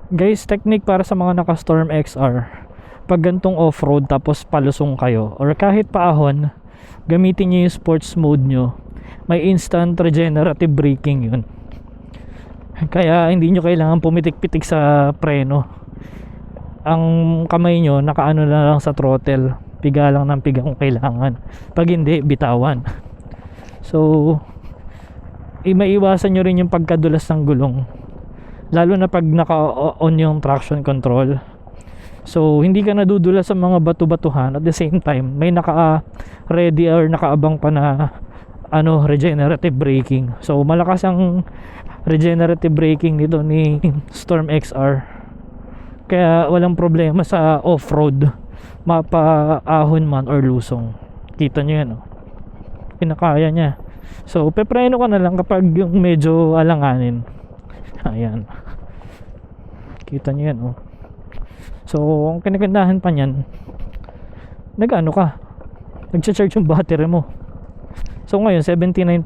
Guys, technique para sa mga naka Storm XR. Pag gantong off-road tapos palusong kayo or kahit paahon, gamitin nyo yung sports mode nyo. May instant regenerative braking yun. Kaya hindi nyo kailangan pumitik-pitik sa preno. Ang kamay nyo nakaano na lang sa throttle, piga lang ng piga kung kailangan. Pag hindi, bitawan. So maiiwasan nyo rin yung pagkadulas ng gulong, lalo na pag naka-on yung traction control. So hindi ka nadudulas sa mga bato-batuhan. At the same time, may naka-ready or nakaabang pa na regenerative braking. So malakas ang regenerative braking nito ni Storm XR, kaya walang problema sa off-road, mapaahon man or lusong. Kita nyo yan, kinakaya niya. So pepreno ka na lang kapag yung medyo alanganin. Ayan, kita nyo yan, So ang kinagandahan pa niyan, nag-charge yung battery mo. So ngayon 79%.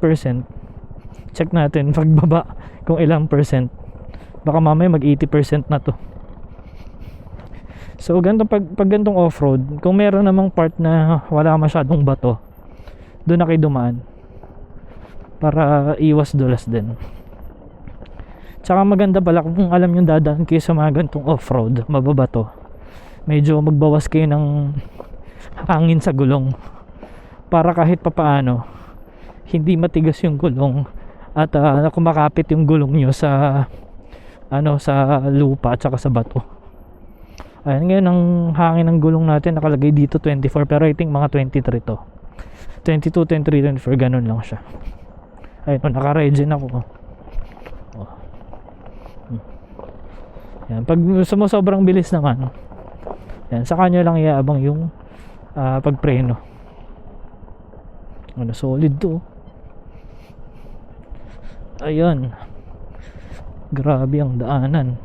Check natin pagbaba kung ilang percent. Baka mamaya mag 80% na to. So ganito, pag gantong off-road, kung meron namang part na wala masyadong bato, doon na kayo dumaan para iwas dulas din. Tsaka maganda pala kung alam nyo dadaan kayo sa mga gantong off-road, mababato, medyo magbawas kayo ng hangin sa gulong para kahit papaano hindi matigas yung gulong at kumakapit yung gulong nyo sa sa lupa at saka sa bato. Ayan, ngayon ang hangin ng gulong natin nakalagay dito 24, pero I think mga 23 to, 22, 23, 24, ganun lang siya. Ayun, naka-regen ako. Yan, pag sobrang bilis naman, yan, sa kanya lang iaabang yung pagpreno. Solid to. Ayun, grabe ang daanan.